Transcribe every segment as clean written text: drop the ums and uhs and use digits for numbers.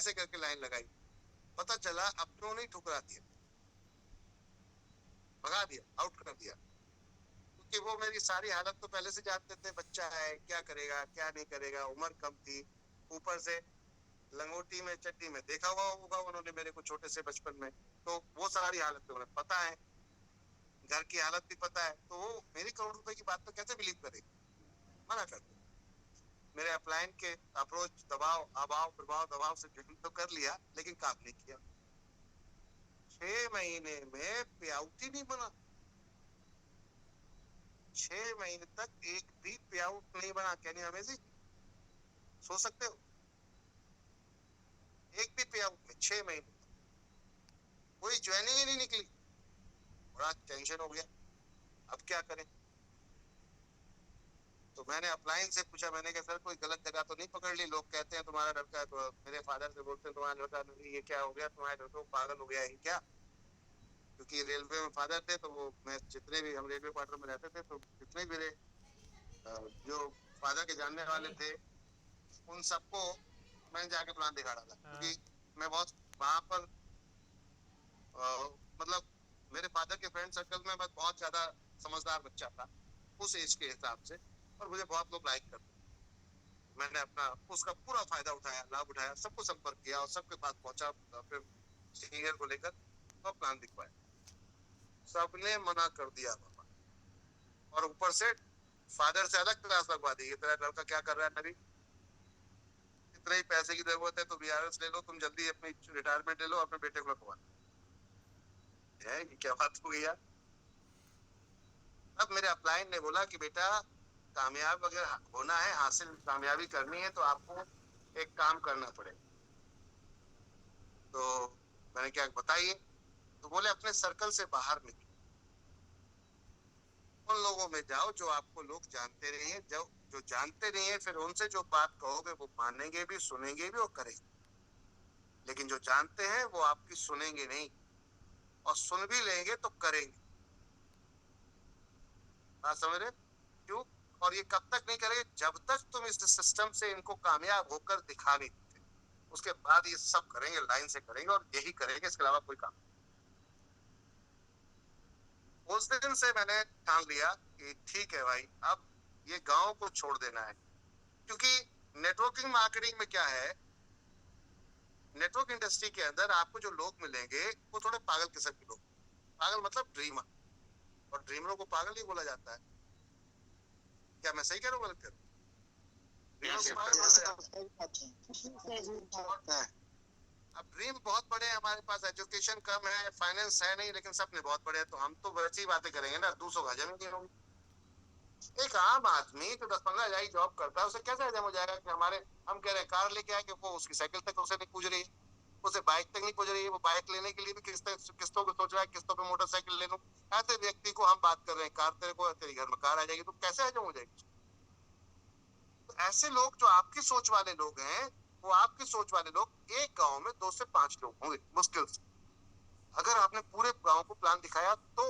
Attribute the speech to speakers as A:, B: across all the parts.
A: कैसे करके लाइन लगाई, पता चला अपनों ने ठुकरा दिया, भगा दिया, आउट कर दिया। क्योंकि वो मेरी सारी हालत तो पहले से जानते थे, बच्चा है क्या करेगा क्या नहीं करेगा, उम्र कम थी, ऊपर से लंगोटी में चड्डी में देखा हुआ होगा उन्होंने मेरे को छोटे से बचपन में, तो वो सारी हालत उन्हें पता है, घर की हालत भी पता है, तो वो मेरी करोड़ रुपए की बात तो कैसे बिलीव करेगी, मना कर दो। मेरे अपलाइन के अप्रोच दबाव अभाव प्रभाव दबाव से जुड़ तो कर लिया, लेकिन काम नहीं किया। 6 महीने में पे आउट ही नहीं बना, 6 महीने तक एक भी पे आउट नहीं बना। कैन यू अमेजिंग, सोच सकते हो, एक भी पे आउट में 6 महीने कोई ज्वाइनिंग ही नहीं निकली। बड़ा टेंशन हो गया, अब क्या करें। तो मैंने अपलाइन से पूछा, मैंने कहा सर कोई गलत जगह तो नहीं पकड़ ली, लोग कहते हैं तुम्हारा लड़का, तो मेरे फादर से बोलते हैं तुम्हारा लड़का, ये क्या हो गया, तुम्हारे लड़का पागल हो गया है क्या। क्योंकि रेलवे में फादर थे, तो वो मैं जितने भी हम रेलवे क्वार्टर में रहते थे, तो जितने भी मेरे जो फादर के जानने वाले थे, उन सबको मैंने जाके प्लान दिखा डाला। क्योंकि मैं बहुत वहां पर मतलब मेरे फादर के फ्रेंड सर्कल में मैं बहुत ज्यादा समझदार बच्चा था उस एज के हिसाब से, और मुझे बहुत लोग लाइक करते। मैंने अपना उसका पूरा फायदा उठाया, लाभ उठाया, सबको संपर्क किया और सबके पास पहुंचा अपने सीनियर को लेकर, और प्लान दिखवाया। सबने मना कर दिया बाबा, और ऊपर से फादर से अलग क्लास लगवा दी, तेरा लड़का क्या कर रहा है नबी, इतने ही पैसे की जरूरत है तो बीआरएस ले लो, तुम जल्दी अपनी रिटायरमेंट ले लो, अपने बेटे को लगवा है। ये क्या बात हो गई यार। अब मेरे अपलाइन ने बोला कि बेटा कामयाब अगर होना है, हासिल कामयाबी करनी है, तो आपको एक काम करना पड़ेगा। तो मैंने क्या बताइए, तो बोले अपने सर्कल से बाहर निकलो, उन लोगों में जाओ जो आपको लोग जानते नहीं है, जो जानते नहीं है, फिर उनसे जो बात कहोगे वो मानेंगे भी, सुनेंगे भी और करेंगे। लेकिन जो जानते हैं वो आपकी सुनेंगे नहीं, और सुन भी लेंगे तो करेंगे। बात समझ रहे, क्यों। और ये कब तक नहीं करेंगे, जब तक तुम इस सिस्टम से इनको कामयाब होकर दिखा नहीं देते, उसके बाद ये सब करेंगे, लाइन से करेंगे और यही करेंगे, इसके अलावा कोई काम। उस दिन से मैंने ठान लिया कि ठीक है भाई, अब ये गांव को छोड़ देना है। क्योंकि नेटवर्किंग मार्केटिंग में क्या है, नेटवर्क इंडस्ट्री के अंदर आपको जो लोग मिलेंगे वो थोड़े पागल किस्म के लोग, पागल मतलब ड्रीमर, और ड्रीमरों को पागल ही बोला जाता है। क्या मैं सही कह रहा हूँ गलत कह रहा हूँ। अब ड्रीम बहुत बड़े हैं, हमारे पास एजुकेशन कम है, फाइनेंस है नहीं, लेकिन सपने बहुत बड़े हैं, तो हम तो वैसी बातें करेंगे ना, 200 का हजम नहीं होंगे। एक आम आदमी जो 10-15 हजार की जॉब करता है, उसे कैसे हजम हो जाएगा कि हमारे, हम कह रहे हैं कार लेके आए, कि वो उसकी साइकिल तक उसे नहीं पूछ रही है, उसे बाइक तक नहीं पूछ रही है, वो बाइक लेने के लिए भी किस्तों पे सोच रहा है, किस्तों पे मोटरसाइकिल ले लूं। ऐसे व्यक्ति को हम बात कर रहे हैं, कार तेरे को, तेरे घर में कार आ जाएगी, तो कैसे हजम हो जाएगी। तो ऐसे लोग जो आपकी सोच वाले लोग हैं, वो आपकी सोच वाले लोग एक गांव में 2 से 5 लोग होंगे मुश्किल से। अगर आपने पूरे गांव को प्लान दिखाया, तो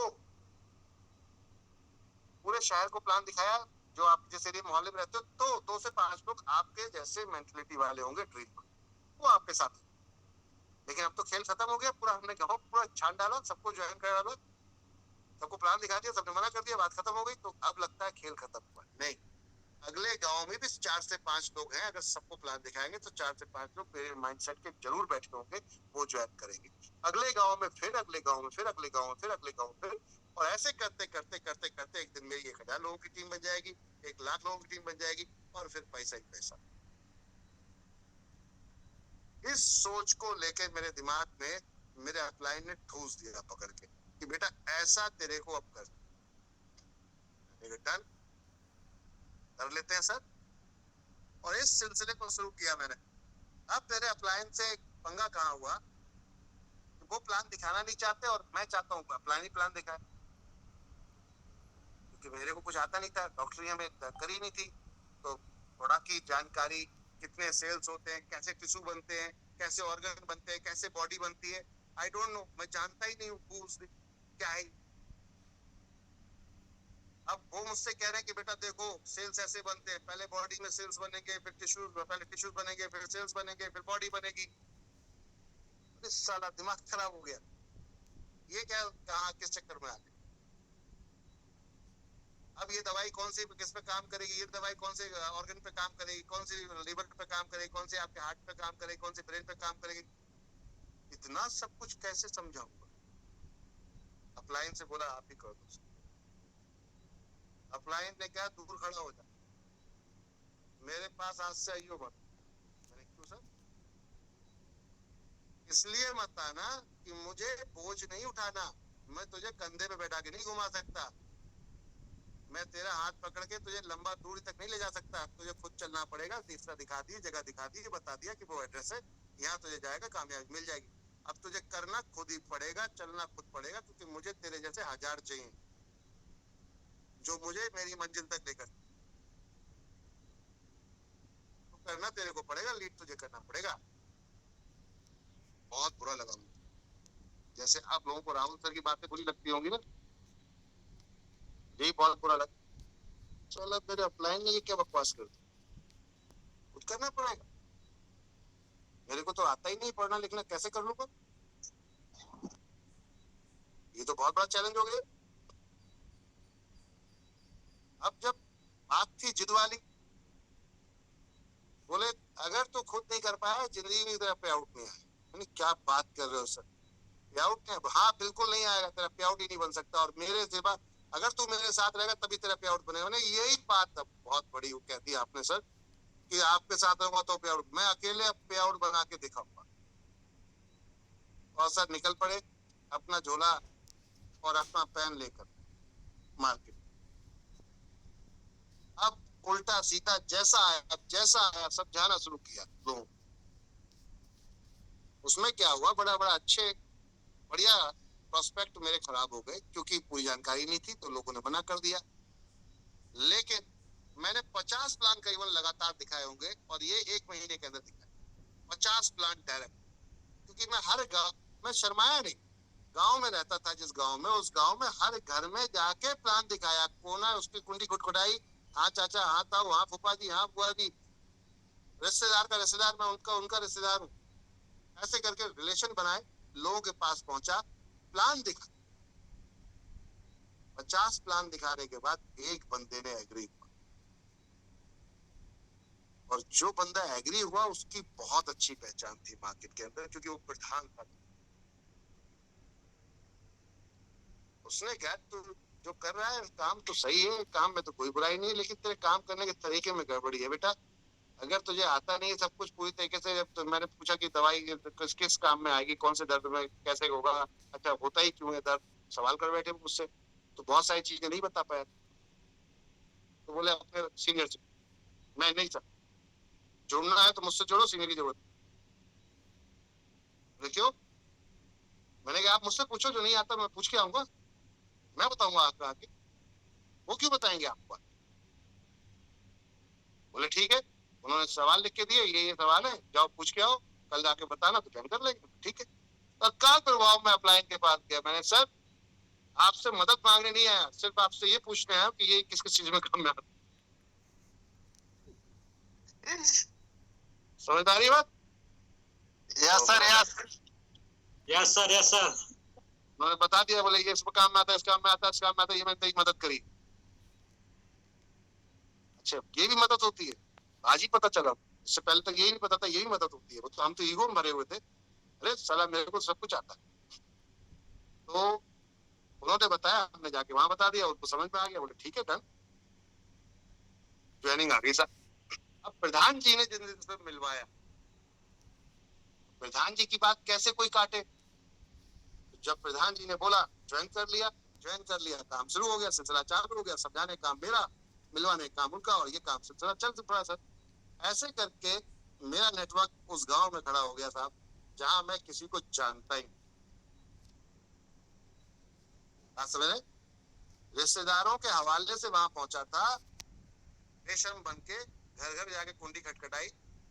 A: पूरे शहर को प्लान दिखाया, जो आप जिस एरिया मोहल्ले में रहते हो, तो 2 से 5 लोग आपके जैसे मेंटलिटी वाले होंगे, ड्रीम, वो आपके साथ। लेकिन अब तो खेल खत्म हो गया पूरा, हमने गाँव पूरा छान डाला, सबको ज्वाइन करा डाला, सबको प्लान दिखा दिया, सबने मना कर दिया, बात खत्म हो गई। तो अब लगता है खेल खत्म हुआ, नहीं, अगले गांव में भी 4 से 5 लोग हैं, अगर सबको प्लान दिखाएंगे तो 4 से 5 लोग मेरे माइंडसेट के जरूर बैठे होंगे, वो ज्वाइन करेंगे। अगले गांव में फिर, अगले गांव में फिर, अगले गांव में फिर, अगले गांव में फिर, और ऐसे करते करते करते करते एक दिन मेरी 1,000 लोगों की टीम बन जाएगी, 1 लाख लोगों की टीम बन जाएगी, और फिर पैसा ही पैसा। इस सोच को लेके मेरे दिमाग में मेरे अपलाइन ने ठूस दिया पकड़ के कि बेटा ऐसा तेरे को अब डन कर लेते हैं सर। और इस सिलसिले को शुरू किया मैंने। अब मेरे अपलाइन से पंगा कहाँ हुआ, वो प्लान दिखाना नहीं चाहते, और मैं चाहता हूँ अपलाइन ही प्लान दिखाए, क्योंकि मेरे को कुछ आता नहीं था, डॉक्टरी हमें करी नहीं थी, तो प्रोडक्ट की जानकारी, कितने सेल्स होते हैं, कैसे टिश्यू बनते हैं, कैसे ऑर्गन बनते हैं, कैसे बॉडी बनती है, आई डोंट नो, मैं जानता ही नहीं हूँ क्या है। अब वो मुझसे कह रहे हैं कि बेटा देखो सेल्स ऐसे बनते हैं, पहले बॉडी में सेल्स बनेंगे, फिर टिश्यूज, पहले टिश्यूज बनेंगे, फिर सेल्स बनेंगे, फिर बॉडी बनेगी। इस साला दिमाग खराब हो गया, ये क्या कहाँ किस चक्कर में आ गए। अब ये दवाई कौन सी किस पे काम करेगी, ये दवाई कौन से ऑर्गन पे काम करेगी, कौन सी लिवर पे काम करेगी, कौन सी आपके हार्ट पे काम करेगी, कौन सी ब्रेन पे काम करेगी, इतना सब कुछ कैसे समझाऊंगा। अपलाइन से बोला आप ही कर दो। अपलाइन ने क्या दूर खड़ा हो जा, मेरे पास आज से आइयो मत। मैंने क्यों सर, इसलिए मत आना कि मुझे बोझ नहीं उठाना, मैं तुझे कंधे पे बैठा के नहीं घुमा सकता, मैं तेरा हाथ पकड़ के तुझे लंबा दूरी तक नहीं ले जा सकता, तुझे खुद चलना पड़ेगा। तीसरा दिखा दी, जगह दिखा दी, बता दिया कि वो एड्रेस है, यहाँ तुझे जाएगा, कामयाबी मिल जाएगी। अब तुझे करना खुद ही पड़ेगा, चलना खुद पड़ेगा, क्योंकि मुझे तेरे जैसे हजार चाहिए जो मुझे मेरी मंजिल तक लेकर, तो करना तेरे को पड़ेगा, लीड तुझे करना पड़ेगा। बहुत बुरा लगा मुझे, जैसे आप लोगों को राहुल सर की बातें बुरी लगती होंगी ना, यही बहुत बुरा लगा। चलो मेरे अपलाइन में ये क्या बकवास कर दी, कुछ करना पड़ेगा, मेरे को तो आता ही नहीं पढ़ना लिखना, कैसे कर लूंगा, ये तो बहुत बड़ा चैलेंज हो गया। अब जब बात थी जिद वाली, बोले अगर तू खुद नहीं कर पाया जिंदगी में तेरा पे आउट नहीं आया। क्या बात कर रहे हो सर, पे आउट नहीं, हाँ बिल्कुल नहीं आएगा, तेरा पे आउट ही नहीं बन सकता, और मेरे सिवा अगर तू मेरे साथ रहेगा तभी तेरा पे आउट बनेगा। यही बात अब बहुत बड़ी कह दी आपने सर, कि आपके साथ रहूंगा तो पे आउट, मैं अकेले पे आउट बना के दिखाऊंगा। और सर निकल पड़े अपना झोला और अपना पेन लेकर मार्केट। अब उल्टा सीधा जैसा आया, अब जैसा आया सब जाना शुरू किया लोगों। उसमें क्या हुआ, बड़ा बड़ा अच्छे बढ़िया प्रोस्पेक्ट मेरे खराब हो गए, क्योंकि पूरी जानकारी नहीं थी तो लोगों ने मना कर दिया। लेकिन मैंने 50 प्लान करीबन लगातार दिखाए होंगे, और ये 1 महीने के अंदर दिखाए 50 प्लान डायरेक्ट, क्योंकि मैं हर गांव में शर्माया नहीं, गांव में रहता था जिस गांव में, उस गांव में हर घर में जाके प्लान दिखाया, कोना उसकी कुंडी खुटखुटाई, हाँ चाचा, हाँ ताऊ, हाँ फूफा जी, हाँ बुआ जी, रिश्तेदार का रिश्तेदार, मैं उनका उनका रिश्तेदार हूँ, ऐसे करके रिलेशन बनाए, लोगों के पास पहुंचा, प्लान दिखा। 50 प्लान दिखाने के बाद एक बंदे ने एग्री हुआ, और जो बंदा एग्री हुआ उसकी बहुत अच्छी पहचान थी मार्केट के अंदर, क्योंकि वो प्रधान था। उसने कहा तू जो कर रहा है काम तो सही है, काम में तो कोई बुराई नहीं है, लेकिन तेरे काम करने के तरीके में गड़बड़ी है बेटा। अगर तुझे आता नहीं है सब कुछ पूरी तरीके से, जब तो मैंने पूछा कि दवाई किस किस काम में आएगी, कौन से दर्द में कैसे होगा, अच्छा होता ही क्यों है दर्द, सवाल कर बैठे मुझसे, तो बहुत सारी चीजें नहीं बता पाया। तो बोले अपने सीनियर से, मैं नहीं सर, जुड़ना है तो मुझसे जोड़ो, सीनियर की जरूरत। बोले क्यों, मैंने कहा आप मुझसे पूछो, जो नहीं आता मैं पूछ के आऊंगा, मैं बताऊंगा आपको आके, वो क्यों बताएंगे आपको। बोले ठीक है, उन्होंने सवाल लिख के दिए, ये सवाल है, जाओ पूछ के आओ, कल जाके बताना तो ज्वाइन कर लेंगे। ठीक है, तत्काल प्रभाव में अप्लाई के पास गया, मैंने सर आपसे मदद मांगने नहीं आया, सिर्फ आपसे ये पूछने आया कि ये किस किस चीज में काम में आता है। समझदारी बात। Yes sir, yes.
B: Yes sir, yes sir.
A: उन्होंने बता दिया, बोले ये इस काम में आता है, इस काम में आता है, इस काम में आता है, ये मैंने तेरी मदद करी। अच्छा ये भी मदद होती है, आज ही पता चला, इससे पहले तक यही नहीं पता था यही मदद होती है। वो तो हम तो ईगो में भरे हुए थे, अरे साला मेरे को सब कुछ आता है। तो उन्होंने बताया, हमने जाके वहां बता दिया, उनको समझ में आ गया, बोले ठीक है डन, ज्वाइनिंग आ गई सर। अब प्रधान जी ने जिन दिन से मिलवाया, प्रधान जी की बात कैसे कोई काटे, जब प्रधान जी ने बोला ज्वाइन कर लिया, ज्वाइन कर लिया, काम शुरू हो गया, सिलसिला चालू हो गया, समझाने काम मेरा, मिलवाने काम उनका, और ये काम सिलसिला चल पड़ा सर। ऐसे करके मेरा नेटवर्क उस गांव में खड़ा हो गया साहब, जहां मैं किसी को जानता ही नहीं, रिश्तेदारों के हवाले से वहां पहुंचा था, रेशम बन के घर घर जाके कुंडी खटखटाई,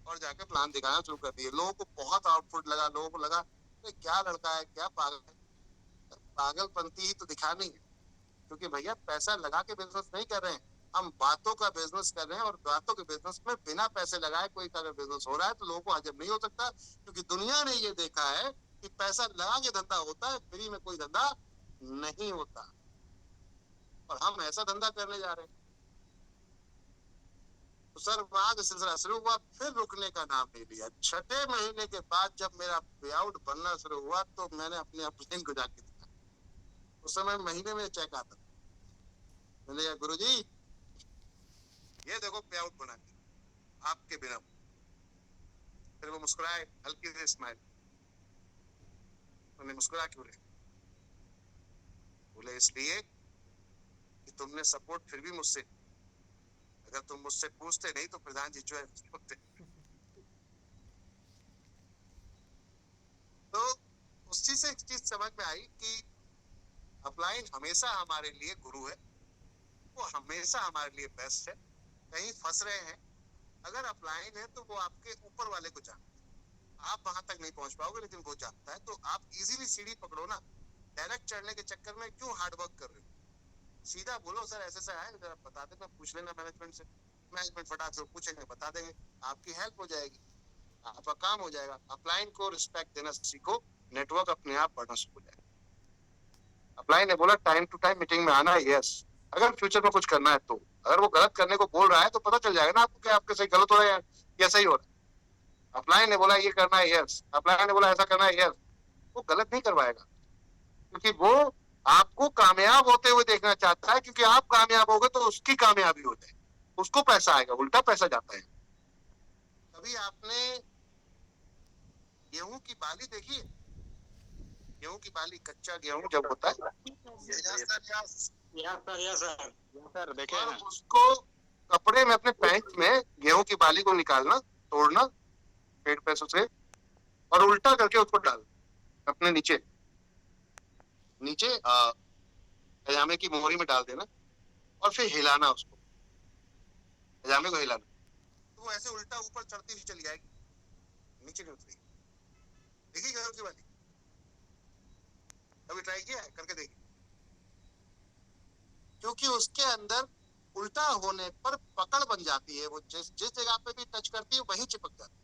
A: और जाके प्लान दिखाना शुरू कर दिए। लोगों को बहुत आउटपुट लगा, लोगों को लगा क्या लड़का है, क्या पागल है, पागलपंती ही तो दिखानी है, क्योंकि भैया पैसा लगा के बिजनेस नहीं कर रहे हैं, हम बातों का बिजनेस कर रहे हैं, और बातों के बिजनेस में बिना पैसे लगाए कोई अगर बिजनेस हो रहा है तो लोगों को हजम नहीं हो सकता, क्योंकि दुनिया ने ये देखा है कि पैसा लगा के धंधा होता है, फ्री में कोई धंधा नहीं होता। और हम ऐसा धंधा करने जा रहे हैं। तो सर वहां से सिलसिला शुरू हुआ, फिर रुकने का नाम नहीं लिया। 6ठे महीने के बाद जब मेरा पे आउट बनना शुरू हुआ तो मैंने अपने अपलाइन को जाके दिखा। उस समय महीने में चेक आता था। मैंने कहा गुरुजी ये देखो पे आउट बना के आपके बिना। फिर वो मुस्कुराए, हल्की सी स्माइल। उन्हें मुस्कुरा क्यों रहे? बोले इसलिए कि तुमने सपोर्ट फिर भी मुझसे, अगर तुम मुझसे पूछते नहीं तो प्रधान जी जो है होते। तो उस चीज से एक चीज समझ में आई कि अपलाइन हमेशा हमारे लिए गुरु है, वो हमेशा हमारे लिए बेस्ट है। कहीं फंस रहे हैं, अगर अपलाइन है तो वो आपके ऊपर वाले को जानता है। आप वहां तक नहीं पहुंच पाओगे लेकिन वो जानता है। तो आप इजीली सीढ़ी पकड़ो ना। डायरेक्ट चढ़ने के चक्कर में क्यों हार्ड वर्क कर रहे हो? सीधा बोलो सर ऐसे ऐसा है, जरा बता देना, पूछ लेना मैनेजमेंट से। मैनेजमेंट फटाक से पूछेंगे, बता देंगे, आपकी हेल्प हो जाएगी, आपका काम हो जाएगा। अपलाइन को रिस्पेक्ट देना सीखो, नेटवर्क अपने आप बढ़ना शुरू हो जाएगा। अपलाइन ने बोला टाइम टू टाइम मीटिंग में आना है, यस। अगर फ्यूचर में कुछ करना है तो, अगर वो गलत करने को बोल रहा है तो पता चल जाएगा ना आपको कि आपके सही गलत हो रहा है या सही हो रहा है। अपलाइन ने बोला ये करना है, यस। अपलाइन ने बोला ऐसा करना है, यस। वो गलत नहीं करवाएगा, क्योंकि वो आपको कामयाब होते हुए देखना चाहता है। क्योंकि आप कामयाब होगे तो उसकी कामयाबी हो जाएगी, उसको पैसा आएगा, उल्टा पैसा जाता है। कभी आपने गेहूं की बाली देखी है? गेहूं की बाली, कच्चा गेहूं जब होता है,
B: यस सर
C: देखे
A: और
C: हैं।
A: उसको कपड़े में अपने पैंट में गेहूं की बाली को निकालना, तोड़ना पेड़ पैसों से, और उल्टा करके उसको डाल अपने नीचे नीचे पजामे की मोहरी में डाल देना, और फिर हिलाना उसको, पजामे को हिलाना। तो वो ऐसे उल्टा ऊपर चढ़ती हुई चली जाएगी, नीचे नहीं उतरेगी। देखिए गेहूं की बाली, कभी ट्राई किया है? करके देखिए। क्योंकि उसके अंदर उल्टा होने पर पकड़ बन जाती है, वो जिस जिस जगह पे भी टच करती है वहीं चिपक जाती है।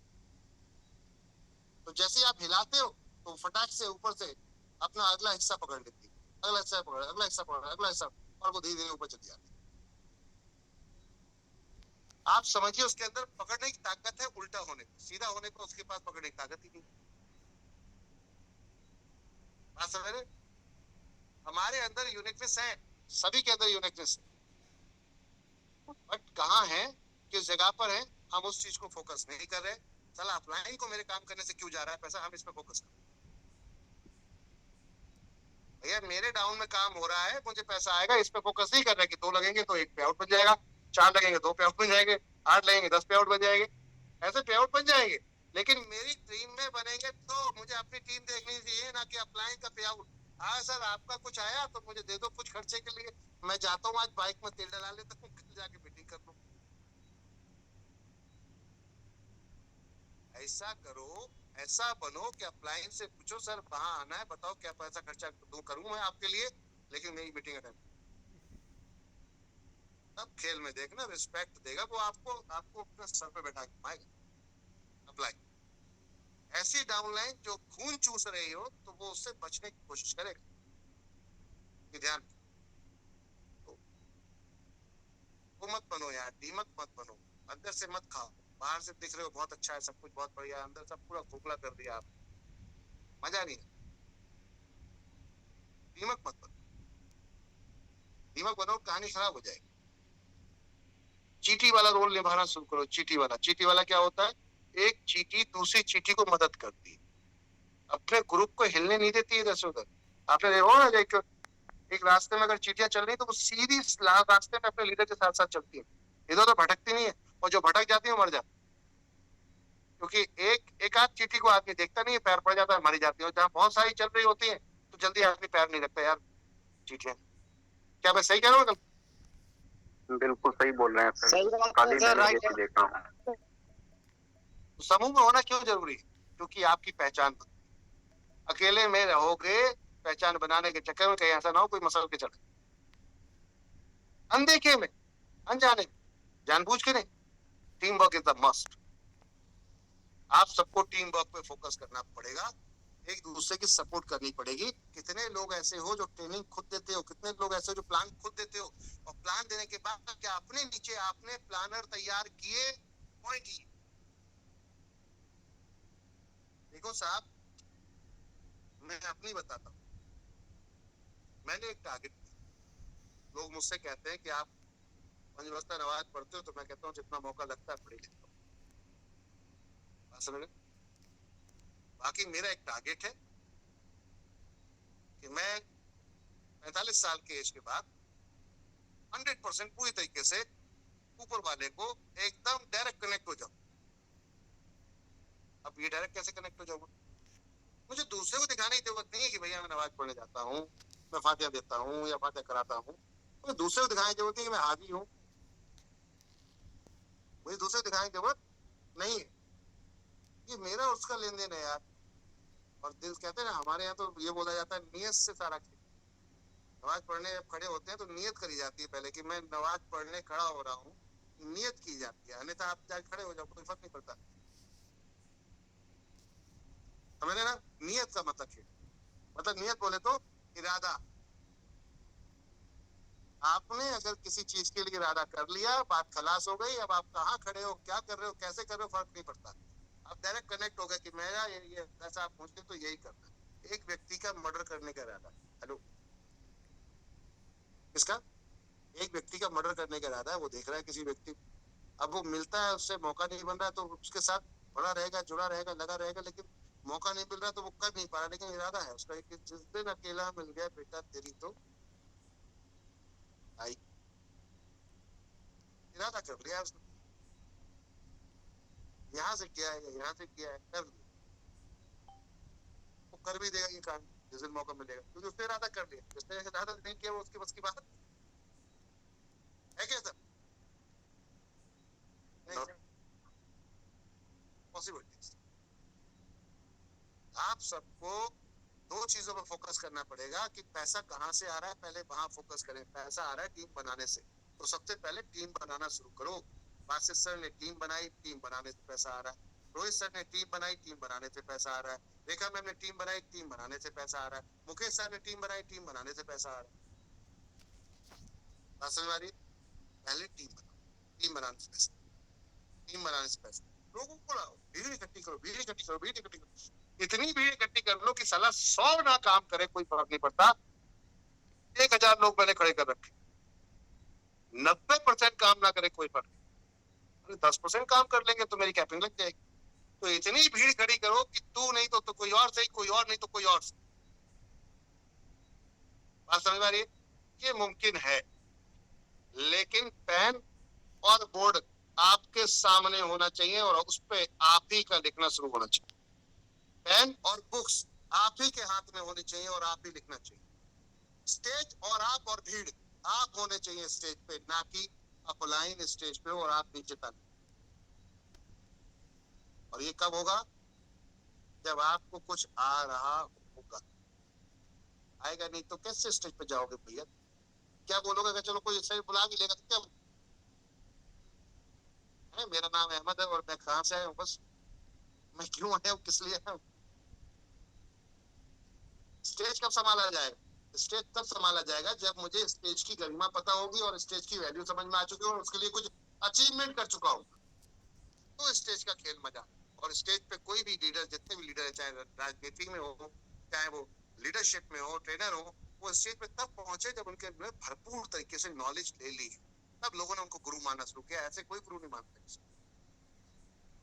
A: तो जैसे आप हिलाते हो तो फटाक से ऊपर से अपना अगला हिस्सा पकड़ लेती है, अगला हिस्सा पकड़, अगला हिस्सा पकड़, अगला हिस्सा, और वो धीरे धीरे ऊपर चली जाती है। आप समझिए उसके अंदर पकड़ने की ताकत है, उल्टा होने पर। सीधा होने पर उसके पास पकड़ने की ताकत ही नहीं। बात समझ रहे? हमारे अंदर यूनिकनेस है, सभी के अंदर यूनिकनेस है, बट कहाँ है, किस जगह पर है, हम उस चीज को फोकस नहीं कर रहे। चला अपलाइन को मेरे काम करने से क्यों जा रहा है पैसा, हम इस पे फोकस करें। भैया मेरे डाउन में काम हो रहा है, मुझे पैसा आएगा, इस पे फोकस नहीं कर रहे कि 2 लगेंगे तो 1 पे आउट बन जाएगा, 4 लगेंगे 2 पे आउट बन जाएंगे, 8 लगेंगे 10 पे आउट बन जाएंगे, ऐसे पे आउट बन जाएंगे। लेकिन मेरी टीम में बनेंगे तो मुझे अपनी टीम देखनी चाहिए, ना कि अपलाइन का पे आउट। हाँ सर आपका कुछ आया तो मुझे दे दो कुछ खर्चे के लिए, मैं जाता हूँ आज बाइक में तेल डला लेता हूँ, कल जाके मीटिंग कर लूँ। ऐसा करो, ऐसा बनो कि अपलाइन से पूछो सर वहां आना है, बताओ क्या पैसा खर्चा करूं मैं आपके लिए, लेकिन मेरी मीटिंग अटेंड। तब खेल में देखना रिस्पेक्ट देगा वो, आपको आपको अपने सर पे बैठा के घुमाएगा। अप्लाई ऐसी डाउनलाइन जो खून चूस रही हो तो वो उससे बचने की कोशिश करेगा। ये ध्यान, तो वो मत बनो यार, दीमक मत बनो। अंदर से मत खाओ, बाहर से दिख रहे हो बहुत अच्छा है, सब कुछ बहुत बढ़िया है, अंदर सब पूरा खोखला कर दिया आप, मजा नहीं है। दीमक मत बनो, दीमक बनो कहानी खराब हो जाएगी। चीटी वाला रोल निभाना शुरू करो। चीटी वाला, चीटी वाला क्या होता है? एक चीटी दूसरी चीटी को मदद करती है, अपने ग्रुप को हिलने नहीं देती है इधर से उधर। आपने देखा ना, एक रास्ते में अगर चीटियां चल रही तो वो सीधी रास्ते में अपने लीडर के साथ साथ चलती है, इधर उधर भटकती नहीं है, और जो भटक जाती है वो मर जाती है। क्योंकि एक एक आध चीटी को आदमी देखता नहीं है, पैर पड़ जाता है, मरी जाती है। और जहाँ बहुत सारी चल रही होती है तो जल्दी आदमी पैर नहीं रखता यार चीटियां। क्या मैं सही कह रहा हूँ?
C: बिल्कुल सही बोल रहे हैं सर,
B: सही बात
C: काली
B: है सर,
C: मैंने
B: राइट
C: ये भी देखा हूँ।
A: समूह में होना क्यों जरूरी है? क्योंकि आपकी पहचान, अकेले में रहोगे पहचान बनाने के चक्कर में कहीं ऐसा ना हो कोई मसल के चढ़े, अनदेखे में, अनजाने में, जानबूझ के नहीं। Team work is the must. आप सबको टीम वर्क पे फोकस करना पड़ेगा, एक दूसरे की सपोर्ट करनी पड़ेगी। कितने लोग ऐसे हो जो ट्रेनिंग खुद देते हो, कितने लोग ऐसे हो जो प्लान खुद देते हो, और प्लान देने के बाद क्या अपने नीचे आपने प्लानर तैयार किए, पॉइंट लिए। देखो साहब, मैं अपनी बताता हूँ, मैंने एक टारगेट, लोग मुझसे कहते हैं कि आप 5 वक्त नमाज पढ़ते हो, तो मैं कहता हूँ जितना मौका लगता है पढ़ लेता हूँ। बात समझ रहे? बाकी मेरा एक टारगेट है कि मैं 45 साल के एज के बाद 100% पूरी तरीके से ऊपर वाले को एकदम डायरेक्ट कनेक्ट हो जाऊं। अब ये डायरेक्ट कैसे कनेक्ट हो जाऊंगा? मुझे दूसरे को दिखाने की जरूरत नहीं है कि भैया मैं नमाज पढ़ने जाता हूँ, मैं फातिहा देता हूँ या फातिहा कराता हूँ। मुझे दूसरे को दिखाने की जरूरत नहीं है कि मैं हाजी हूँ। मुझे दूसरे को दिखाने की जरूरत नहीं है। ये मेरा उसका लेन देन है यार। और दिल कहते हैं ना, हमारे यहाँ तो ये बोला जाता है नियत से सारा खेल। नमाज पढ़ने जब खड़े होते हैं तो नियत करी जाती है पहले कि मैं नमाज पढ़ने खड़ा हो रहा हूँ, नियत की जाती है। अन्यथा आप जाके खड़े हो जाओ, कोई फर्क नहीं पड़ता। समझे ना? नियत का मतलब खेल, मतलब नियत बोले तो इरादा। आपने अगर किसी चीज के लिए इरादा कर लिया, बात खलास हो गई। अब आप कहाँ खड़े हो, क्या कर रहे हो, कैसे कर रहे हो, फर्क नहीं पड़ता। आप डायरेक्ट कनेक्ट हो गए कि मेरा ये ऐसा आप पहुंचे तो यही करना है। एक व्यक्ति का मर्डर करने का इरादा, हेलो, किसका? एक व्यक्ति का मर्डर करने का इरादा है। वो देख रहा है किसी व्यक्ति, अब वो मिलता है, उससे मौका नहीं बन रहा तो उसके साथ बड़ा रहेगा, जुड़ा रहेगा, लगा रहेगा, लेकिन मौका नहीं मिल रहा तो वो कर नहीं पा रहा। लेकिन इरादा है उसका, जिस दिन अकेला मिल गया बेटा तेरी तो आई, इरादा कर लिया उसने। यहाँ से किया है, यहाँ से किया है, कर लिया। वो कर भी देगा ये काम जिस दिन मौका मिलेगा, क्योंकि उसने इरादा कर लिया। जिसने इरादा नहीं किया वो उसके बस की बात है क्या सर? नहीं पॉसिबल। आप सबको दो चीजों पर फोकस करना पड़ेगा कि पैसा कहाँ से आ रहा है, पहले वहां फोकस करें। पैसा आ रहा है टीम बनाने से, तो सबसे पहले टीम बनाना शुरू करो। बासित सर ने टीम बनाई, टीम बनाने से पैसा आ रहा है। रोहित सर ने टीम बनाई, टीम बनाने से पैसा आ रहा है। रेखा मैम ने टीम बनाई, टीम बनाने से पैसा आ रहा है। मुकेश सर ने टीम बनाई, टीम बनाने से पैसा आ रहा है। बात समझ आ रही है? पहले टीम बनाओ, टीम बनाने से पैसा, टीम बनाने से पैसा। लोगों को लाओ, भीड़ इकट्ठी करो, भीड़ इकट्ठी करो, भीड़ इकट्ठी करो। इतनी भीड़ इकट्ठी कर लो कि साला 100 ना काम करे, कोई फर्क नहीं पड़ता। 1000 लोग मैंने खड़े कर रखे, 90% काम ना करे, कोई फर्क नहीं। 10% काम कर लेंगे तो मेरी कैपिंग लग जाएगी। तो इतनी भीड़ खड़ी करो कि तू नहीं तो कोई और सही, कोई और नहीं तो कोई और सही। बात समझ में आ रही है? ये मुमकिन है, लेकिन पेन और बोर्ड आपके सामने होना चाहिए और उस पे आप ही का लिखना शुरू होना चाहिए। पेन और बुक्स आप ही के हाथ में होनी चाहिए और आप ही लिखना चाहिए। स्टेज और आप और भीड़, आप होने चाहिए स्टेज पे, ना कि अपलाइन स्टेज पे और आप नीचे तक। और ये कब होगा? जब आपको कुछ आ रहा होगा। आएगा नहीं तो कैसे स्टेज पे जाओगे भैया? क्या बोलोगे कि चलो कोई स्टेज बुला भी लेगा तो क्या है, मेरा नाम अहमद है और मैं कहाँ से आया हूँ, बस मैं क्यों आया हूँ, किस लिए आया हूँ। स्टेज कब संभाला जाएगा? स्टेज तब संभाला जाएगा जब मुझे स्टेज की गरिमा पता होगी और स्टेज की वैल्यू समझ में आ चुकी है और उसके लिए कुछ अचीवमेंट कर चुका हूँ, तो स्टेज का खेल मजा। और स्टेज पे कोई भी लीडर, जितने भी लीडर है, चाहे राजनीति में हो, चाहे वो लीडरशिप में हो, ट्रेनर हो, वो स्टेज पे तब पहुंचे जब उनके भरपूर तरीके से नॉलेज ले ली, तब लोगों ने उनको गुरु मानना शुरू किया। ऐसे कोई गुरु नहीं मानते।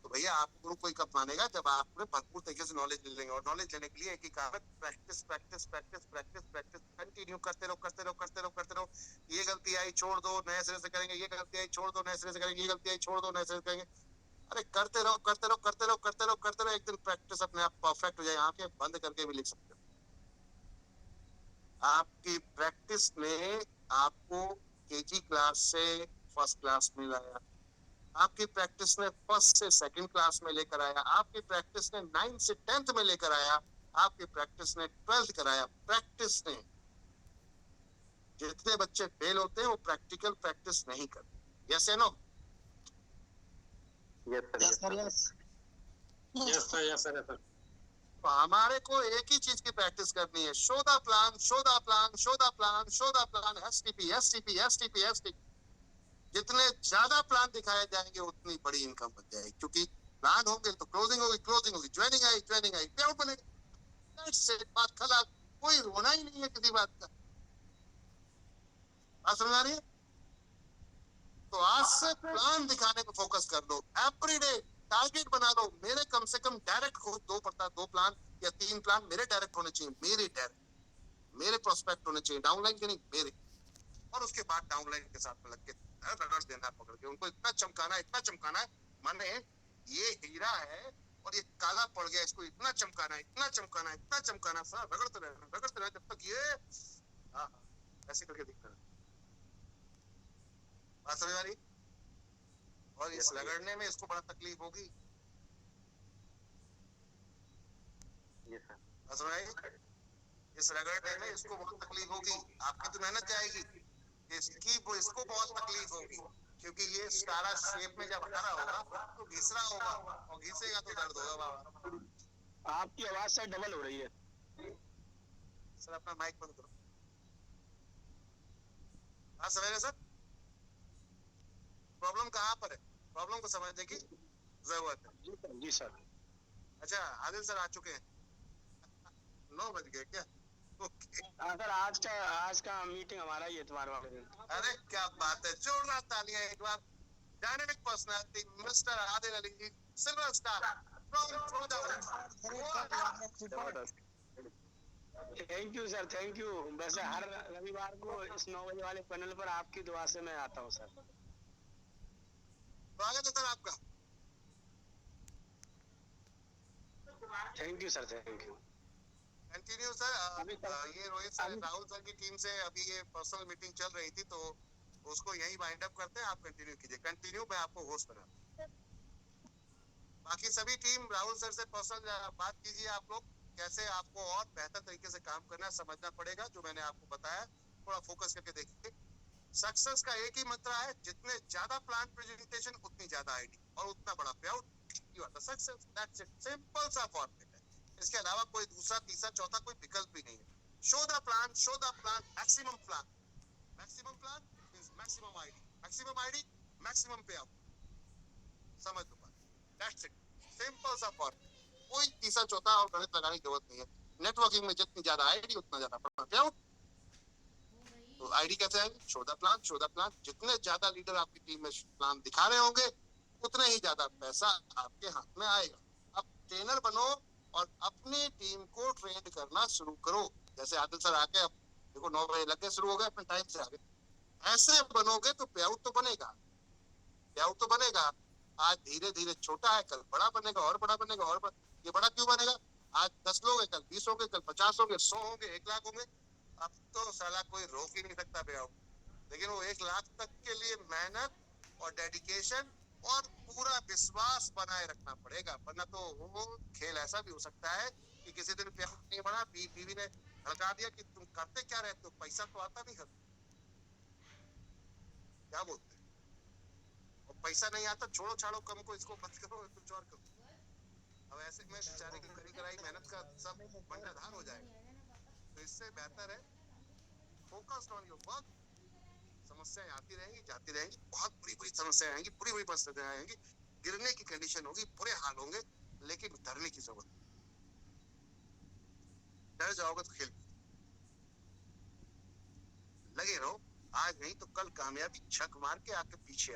A: तो भैया आपको गुरु कोई कब मानेगा? जब आपने भरपूर तरीके से नॉलेज ले लेंगे। और नॉलेज लेने के लिए एक ही काम है, practice practice practice practice practice, continue करते रहो करते रहो करते रहो करते रहो। ये गलती आई छोड़ दो, नए सिरे से करेंगे। ये गलती आई छोड़ दो, नए सिरे से करेंगे। ये गलती आई छोड़ दो, नए सिरे से करेंगे। अरे करते रहो करते रहो करते रहो करते रहो करते रहो, एक दिन प्रैक्टिस अपने आप परफेक्ट हो जाए। आंखें बंद करके भी लिख सकते हो। आपकी प्रैक्टिस ने आपको केजी क्लास से फर्स्ट क्लास में लाया, आपकी प्रैक्टिस ने फर्स्ट से सेकंड क्लास में लेकर आया, आपकी प्रैक्टिस ने 9th से 10th में लेकर आया, आपकी प्रैक्टिस ने 12th कराया। प्रैक्टिस ने, जितने बच्चे फेल होते हैं वो प्रैक्टिकल प्रैक्टिस नहीं करते। यस या no?
C: Yes sir, yes sir.
B: Yes, sir. Yes, sir. Yes, sir.
A: हमारे को एक ही चीज की प्रैक्टिस करनी है, show the plan, show the plan, show the plan, show the plan, STP STP STP STP. जितने ज्यादा प्लान दिखाए जाएंगे उतनी बड़ी इनकम बन जाएगी, क्योंकि प्लान होंगे तो क्लोजिंग होगी, क्लोजिंग होगी ज्वाइनिंग आई पे आउट बनेगा। That's it, बात खत्म। कोई रोना ही नहीं है किसी बात का। बात समझ आ रही है? तो आज से प्लान दिखाने पे फोकस कर लो, एवरीडे टारगेट बना लो। मेरे कम से कम डायरेक्ट हो दो प्लान या 3 प्लान मेरे डायरेक्ट होने चाहिए, मेरे प्रोस्पेक्ट होने चाहिए, डाउनलाइन के नहीं, मेरे। और उसके बाद डाउनलाइन के साथ में लग के रगड़ देना, पकड़ के उनको इतना चमकाना है, माने ये हीरा है और ये काला पड़ गया, इसको इतना चमकाना है, इतना चमकाना है, इतना चमकाना, सर रगड़ते रहना जब तक ये ऐसे करके दिखता है। बात समझ आ रही? और इस रगड़ने में इसको बड़ा तकलीफ होगी। बात समझ आई? इस रगड़ने में इसको बहुत तकलीफ होगी, आपकी तो मेहनत जाएगी, इसको बहुत तकलीफ होगी, क्योंकि ये सारा शेप में जब हरा होगा तो घिस रहा होगा, और घिसेगा तो दर्द होगा। बाबा
D: आपकी आवाज सर डबल हो रही है।
A: सर अपना माइक बंद करो। हाँ समझ सर, प्रॉब्लम कहाँ पर है, प्रॉब्लम को समझने की जरूरत है।
D: जी सर।
A: अच्छा आदिल सर आ चुके हैं, 9 बज गए क्या?
D: सर आज का मीटिंग हमारा ही इतवार वाले दिन।
A: अरे क्या बात है, जोरदार तालियां एक बार। Dynamic personality mister Adil Ali, silver star
D: thank you sir, thank you. वैसे हर रविवार को इस 9 बजे वाले पैनल पर आपकी दुआ से मैं आता हूँ सर।
A: स्वागत है सर आपका।
D: Thank you sir, thank you.
A: Continue sir. ये रोहित सर राहुल सर की टीम से अभी ये पर्सनल मीटिंग चल रही थी, तो उसको यही वाइंड अप करते हैं। आप कंटिन्यू कीजिए, कंटिन्यू, मैं आपको होस्ट बना। बाकी सभी टीम राहुल सर से पर्सनल बात कीजिए, आप लोग कैसे आपको और बेहतर तरीके से काम करना समझना पड़ेगा, जो मैंने आपको बताया थोड़ा फोकस करके देखिए। सक्सेस का एक ही मंत्र है, जितने ज्यादा प्लान प्रेजेंटेशन उतनी ज्यादा आईडी और उतना बड़ा payout, you are the success. That's it, simple सा फॉर्मूला है, इसके अलावा कोई दूसरा तीसरा चौथा कोई विकल्प ही नहीं है। Show the plan, maximum plan means maximum ID, maximum पे आउट। समझ लो बात, दैट्स इट, सिंपल सा फॉर्मूला, कोई तीसरा चौथा और गणित लगाने की जरूरत नहीं है। नेटवर्किंग में जितनी ज्यादा आईडी उतना ज्यादा पे आउट। तो आईडी कैसे आएगी? Show the plan. जितने ज्यादा लीडर आपकी टीम में प्लान दिखा रहे होंगे उतने ही ज्यादा पैसा आपके हाथ में आएगा। अब ट्रेनर बनो और अपनी टीम को ट्रेन करना शुरू करो। जैसे आदिल सर आके, अब देखो 9 बजे लग गए, शुरू हो गए, अपने टाइम से आगे। ऐसे बनोगे तो पे आउट तो बनेगा, आज धीरे धीरे छोटा है, कल बड़ा बनेगा, और बड़ा बनेगा, और बड़ा। ये बड़ा क्यों बनेगा? आज 10 लोग है, कल 20 होंगे, कल 50 होंगे, 100 होंगे, 1 लाख होंगे। अब तो साला कोई रोक ही नहीं सकता पे आउट। लेकिन वो 1 लाख तक के लिए मेहनत और डेडिकेशन और पूरा विश्वास बनाए रखना पड़ेगा, वरना तो वो खेल ऐसा भी हो सकता है कि किसी दिन पे आउट नहीं बना, बीवी ने भड़का दिया कि तुम करते क्या रहते हो, पैसा तो आता नहीं है, क्या बोलते हैं? और पैसा नहीं आता, छोड़ो छाड़ो, कम को इसको मत करो, कुछ और करो। अब ऐसे में बेचारे की करी कराई मेहनत का सब बंटाधार हो जाएगा। तो इससे बेहतर है फोकस्ड ऑन योर वर्क। समस्याएं आती रहेंगी, जाती रहेंगी, बहुत बुरी समस्याएं आएंगी, बुरी परिस्थितियां आएंगी, गिरने की कंडीशन होगी, बुरे हाल होंगे, लेकिन डरने की जरूरत। डर जाओगे तो खेल लगे रहो, आज नहीं तो कल कामयाबी छक मार के आके पीछे